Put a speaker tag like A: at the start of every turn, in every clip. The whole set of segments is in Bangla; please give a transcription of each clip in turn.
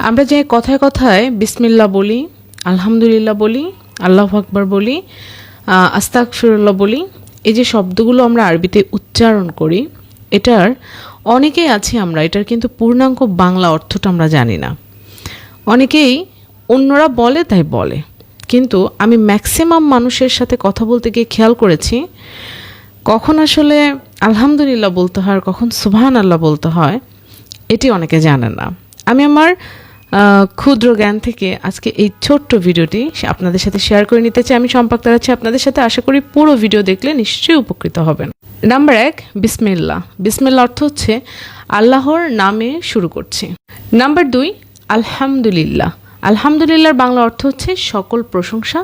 A: আমরা যে কথায় কথায় বিসমিল্লাহ বলি, আলহামদুলিল্লাহ বলি, আল্লাহু আকবার বলি, আস্তাগফিরুল্লাহ বলি, এই যে শব্দগুলো আমরা আরবিতে উচ্চারণ করি, এটার অনেকেই আছি আমরা এটার কিন্তু পূর্ণাঙ্গ বাংলা অর্থটা আমরা জানি না। অনেকেই অন্যরা বলে তাই বলে, কিন্তু আমি ম্যাক্সিমাম মানুষের সাথে কথা বলতে গিয়ে খেয়াল করেছি কখন আসলে আলহামদুলিল্লাহ বলতে হয় আর কখন সুবহানাল্লাহ বলতে হয় এটি অনেকে জানে না। আমি আমার ক্ষুদ্র জ্ঞান থেকে আজকে এই ছোট্ট ভিডিওটি আপনাদের সাথে শেয়ার করে নিতে চাই। আমি সম্পর্ক দাঁড়াচ্ছি আপনাদের সাথে, আশা করি পুরো ভিডিও দেখলে নিশ্চয়ই উপকৃত হবেন। নাম্বার 1, বিসমিল্লাহ। বিসমিল্লাহ অর্থ হচ্ছে আল্লাহর নামে শুরু করছি। নাম্বার 2, আলহামদুলিল্লাহ। আলহামদুলিল্লাহর বাংলা অর্থ হচ্ছে সকল প্রশংসা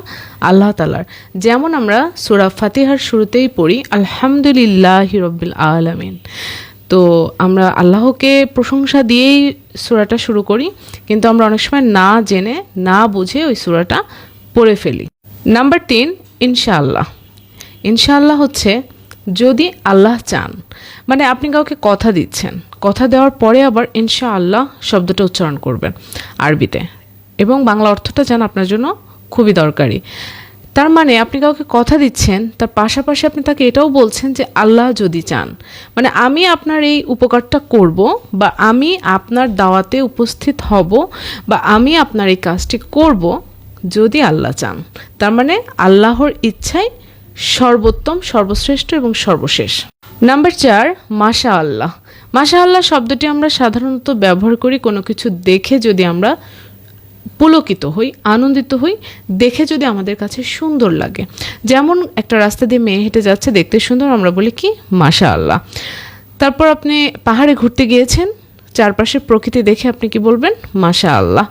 A: আল্লাহ তাআলার। যেমন আমরা সূরা ফাতিহার শুরুতেই পড়ি আলহামদুলিল্লাহি রাব্বিল আলামিন। তো আমরা আল্লাহকে প্রশংসা দিয়েই সূরাটা শুরু করি, কিন্তু আমরা অনেক সময় না জেনে না বুঝে ওই সূরাটা পড়ে ফেলি। নাম্বার 3, ইনশাআল্লাহ। ইনশাআল্লাহ হচ্ছে যদি আল্লাহ চান, মানে আপনি কাউকে কথা দিচ্ছেন, কথা দেওয়ার পরে আবার ইনশাআল্লাহ শব্দটা উচ্চারণ করবেন আরবিতে, এবং বাংলা অর্থটা জানা আপনার জন্য খুবই দরকারি। তার মানে আপনি কাউকে কথা দিচ্ছেন, তার পাশাপাশি আপনি তাকে এটাও বলছেন যে আল্লাহ যদি চান, মানে আমি আপনার এই উপকারটা করব, বা আমি আপনার দাওয়াতে উপস্থিত হব, বা আমি আপনার এই কাজটি করব যদি আল্লাহ চান। তার মানে আল্লাহর ইচ্ছাই সর্বোত্তম, সর্বশ্রেষ্ঠ এবং সর্বশেষ। নাম্বার 4, মাশা আল্লাহ। মাশা আল্লাহ শব্দটি আমরা সাধারণত ব্যবহার করি কোনো কিছু দেখে যদি আমরা পুলকিত হই, আনন্দিত হই, দেখে যদি আমাদের কাছে সুন্দর লাগে। যেমন একটা রাস্তা দিয়ে মেয়ে হেঁটে যাচ্ছে, দেখতে সুন্দর, আমরা বলি কি মাশা আল্লাহ। তারপর আপনি পাহাড়ে ঘুরতে গিয়েছেন, চারপাশের প্রকৃতি দেখে আপনি কি বলবেন মাশা আল্লাহ।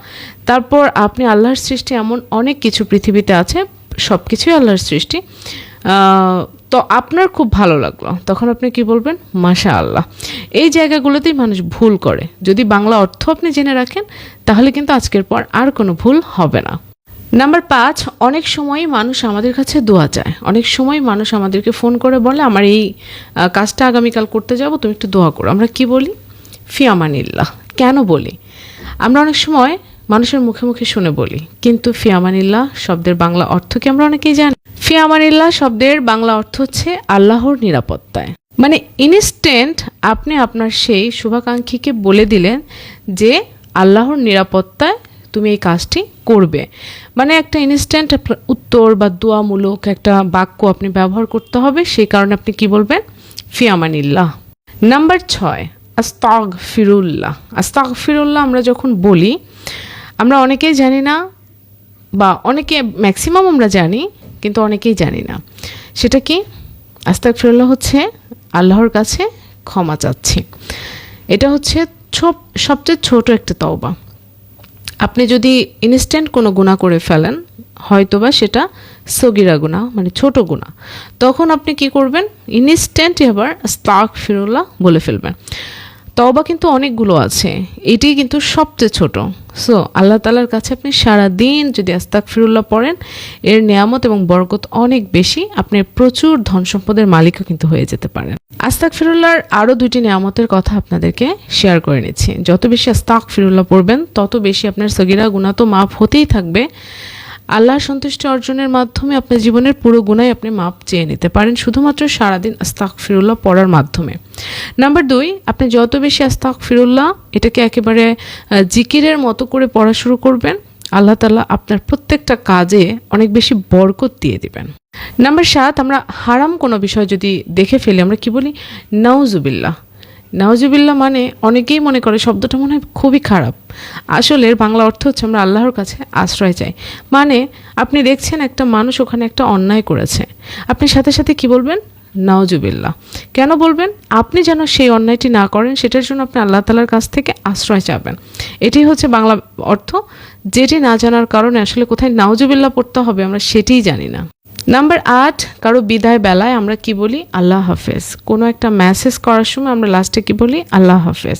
A: তারপর আপনি আল্লাহর সৃষ্টি এমন অনেক কিছু পৃথিবীতে আছে, সব কিছুই আল্লাহর সৃষ্টি, তো আপনার খুব ভালো লাগলো, তখন আপনি কি বলবেন মাশা আল্লাহ। এই জায়গাগুলোতেই মানুষ ভুল করে। যদি বাংলা অর্থ আপনি জেনে রাখেন তাহলে কিন্তু আজকের পর আর কোনো ভুল হবে না। নাম্বার 5, অনেক সময় মানুষ আমাদের কাছে দোয়া চায়। অনেক সময় মানুষ আমাদেরকে ফোন করে বলে আমার এই কাজটা আগামীকাল করতে যাব, তুমি একটু দোয়া করো। আমরা কি বলি? ফি আমানিল্লাহ। কেন বলি? আমরা অনেক সময় মানুষের মুখে মুখে শুনে বলি, কিন্তু ফি আমানিল্লাহ শব্দের বাংলা অর্থ কি আমরা অনেকেই জানি? ফি আমানিল্লাহ শব্দের বাংলা অর্থ হচ্ছে আল্লাহর নিরাপত্তায়। মানে ইনস্ট্যান্ট আপনি আপনার সেই শুভাকাঙ্ক্ষীকে বলে দিলেন যে আল্লাহর নিরাপত্তায় তুমি এই কাজটি করবে। মানে একটা ইনস্ট্যান্ট উত্তর বা দোয়ামূলক একটা বাক্য আপনি ব্যবহার করতে হবে, সেই কারণে আপনি কি বলবেন? ফি আমানিল্লাহ। নাম্বার 6, আস্তাগফিরুল্লাহ। আস্তাগফিরুল্লাহ আমরা যখন বলি, আমরা অনেকেই জানি না, বা অনেকে ম্যাক্সিমাম আমরা জানি কিন্তু অনেকেই জানি না। সেটা কি? আস্তাগফিরুল্লাহ হচ্ছে আল্লাহর কাছে ক্ষমা চাচ্ছি। এটা হচ্ছে সবচেয়ে ছোট একটা তওবা। আপনি যদি ইনস্ট্যান্ট কোনো গুনাহ করে ফেলেন, হয়তোবা সেটা সগীরা গুনাহ, মানে ছোট গুনাহ, তখন আপনি কি করবেন? ইনস্ট্যান্টই আবার আস্তাগফিরুল্লাহ বলে ফেলবেন। তওবা কিন্তু অনেকগুলো আছে, এটি কিন্তু সবচেয়ে ছোট। সো আল্লাহ তাআলার কাছে আপনি সারা দিন যদি আস্তাগফিরুল্লাহ পড়েন, এর নিয়ামত এবং বরকত অনেক বেশি, আপনি প্রচুর ধন সম্পদের মালিকও কিন্তু হয়ে যেতে পারেন। আস্তাগফিরুল্লাহর আরও 2টি নিয়ামতের কথা আপনাদেরকে শেয়ার করে নিচ্ছি। যত বেশি আস্তাগফিরুল্লাহ পড়বেন তত বেশি আপনার সগীরা গুনাহ তো মাফ হতেই থাকবে। আল্লাহর সন্তুষ্টি অর্জনের মাধ্যমে আপনার জীবনের পুরো গুনাহ আপনি মাপ চেয়ে নিতে পারেন শুধুমাত্র সারাদিন আস্তাগফিরুল্লাহ পড়ার মাধ্যমে। নাম্বার 2, আপনি যত বেশি আস্তাগফিরুল্লাহ এটাকে একেবারে জিকিরের মতো করে পড়া শুরু করবেন, আল্লাহ তাআলা আপনার প্রত্যেকটা কাজে অনেক বেশি বরকত দিয়ে দিবেন। নাম্বার 7, আমরা হারাম কোনো বিষয় যদি দেখে ফেলি, আমরা কি বলি? নাউজুবিল্লাহ। নাউজুবিল্লাহ মানে অনেকেই মনে করে শব্দটা মনে হয় খুবই খারাপ। আসলে এর বাংলা অর্থ হচ্ছে আমরা আল্লাহর কাছে আশ্রয় চাই। মানে আপনি দেখছেন একটা মানুষ ওখানে একটা অন্যায় করেছে, আপনি সাথে সাথে কি বলবেন? নাউজুবিল্লাহ। কেন বলবেন? আপনি যেন সেই অন্যায়টি না করেন সেটার জন্য আপনি আল্লাহ তাআলার কাছ থেকে আশ্রয় চাবেন। এটাই হচ্ছে বাংলা অর্থ, যেটি না জানার কারণে আসলে কোথায় নাউজুবিল্লাহ পড়তে হবে আমরা সেটিই জানি না। নাম্বার 8, কারো বিদায় বেলায় আমরা কি বলি? আল্লাহ হাফেজ। কোনো একটা মেসেজ করার সময় আমরা লাস্টে কি বলি? আল্লাহ হাফেজ।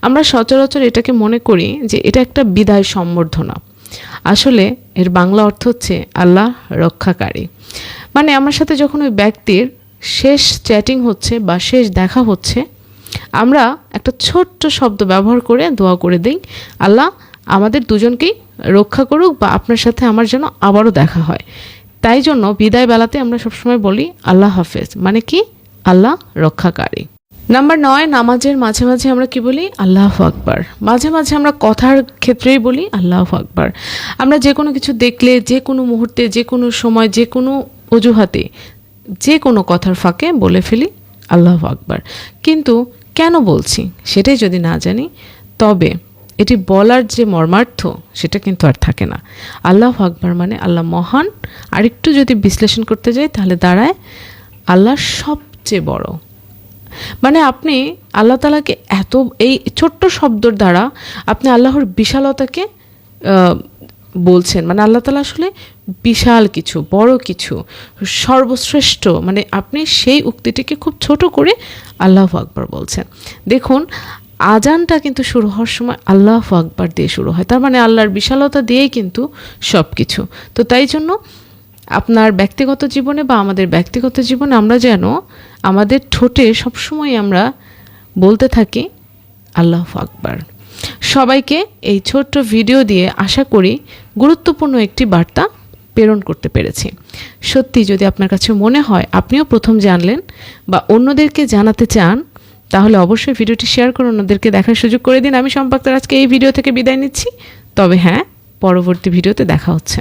A: আমরা সচরাচর এটাকে মনে করি যে এটা একটা বিদায় সম্বর্ধনা। আসলে এর বাংলা অর্থ হচ্ছে আল্লাহ রক্ষাকারী। মানে আমার সাথে যখন ওই ব্যক্তির শেষ চ্যাটিং হচ্ছে বা শেষ দেখা হচ্ছে, আমরা একটা ছোট্ট শব্দ ব্যবহার করে দোয়া করে দিই, আল্লাহ আমাদের দুজনকেই রক্ষা করুক, বা আপনার সাথে আমার যেন আবারও দেখা হয়। তাই জন্য বিদায় বেলাতে আমরা সবসময় বলি আল্লাহ হাফেজ, মানে কি আল্লাহ রক্ষাকারী। নাম্বার 9, নামাজের মাঝে মাঝে আমরা কি বলি? আল্লাহু আকবার। মাঝে মাঝে আমরা কথার ক্ষেত্রেই বলি আল্লাহু আকবার। আমরা যে কোনো কিছু দেখলে, যে কোনো মুহূর্তে, যে কোনো সময়, যে কোনো অজুহাতে, যে কোনো কথার ফাঁকে বলে ফেলি আল্লাহু আকবার। কিন্তু কেন বলছি সেটাই যদি না জানি, তবে এটি বলার যে মর্মার্থ সেটা কিন্তু আর থাকে না। আল্লাহু আকবার মানে আল্লাহ মহান। আরেকটু যদি বিশ্লেষণ করতে যাই তাহলে দাঁড়ায় আল্লাহ সবচেয়ে বড়। মানে আপনি আল্লাহ তাআলাকে এত, এই ছোট্ট শব্দর দ্বারা আপনি আল্লাহর বিশালতাকে বলছেন। মানে আল্লাহ তাআলা আসলে বিশাল কিছু, বড় কিছু, সর্বশ্রেষ্ঠ। মানে আপনি সেই উক্তিটিকে খুব ছোট করে আল্লাহু আকবার বলছেন। দেখুন আজানটা কিন্তু শুরু হওয়ার সময় আল্লাহু আকবার দিয়ে শুরু হয়। তার মানে আল্লাহর বিশালতা দিয়েই কিন্তু সব কিছু। তো তাই জন্য আপনার ব্যক্তিগত জীবনে বা আমাদের ব্যক্তিগত জীবনে আমরা যেন আমাদের ঠোঁটে সবসময় আমরা বলতে থাকি আল্লাহু আকবার। সবাইকে এই ছোট্ট ভিডিও দিয়ে আশা করি গুরুত্বপূর্ণ একটি বার্তা প্রেরণ করতে পেরেছি। সত্যি যদি আপনার কাছে মনে হয় আপনিও প্রথম জানলেন বা অন্যদেরকে জানাতে চান, তাহলে অবশ্যই ভিডিওটি শেয়ার করুন, অন্যদেরকে দেখার সুযোগ করে দিন। আমি শম্পা আক্তার আজকে এই ভিডিও থেকে বিদায় নিচ্ছি। তবে হ্যাঁ, পরবর্তী ভিডিওতে দেখা হচ্ছে।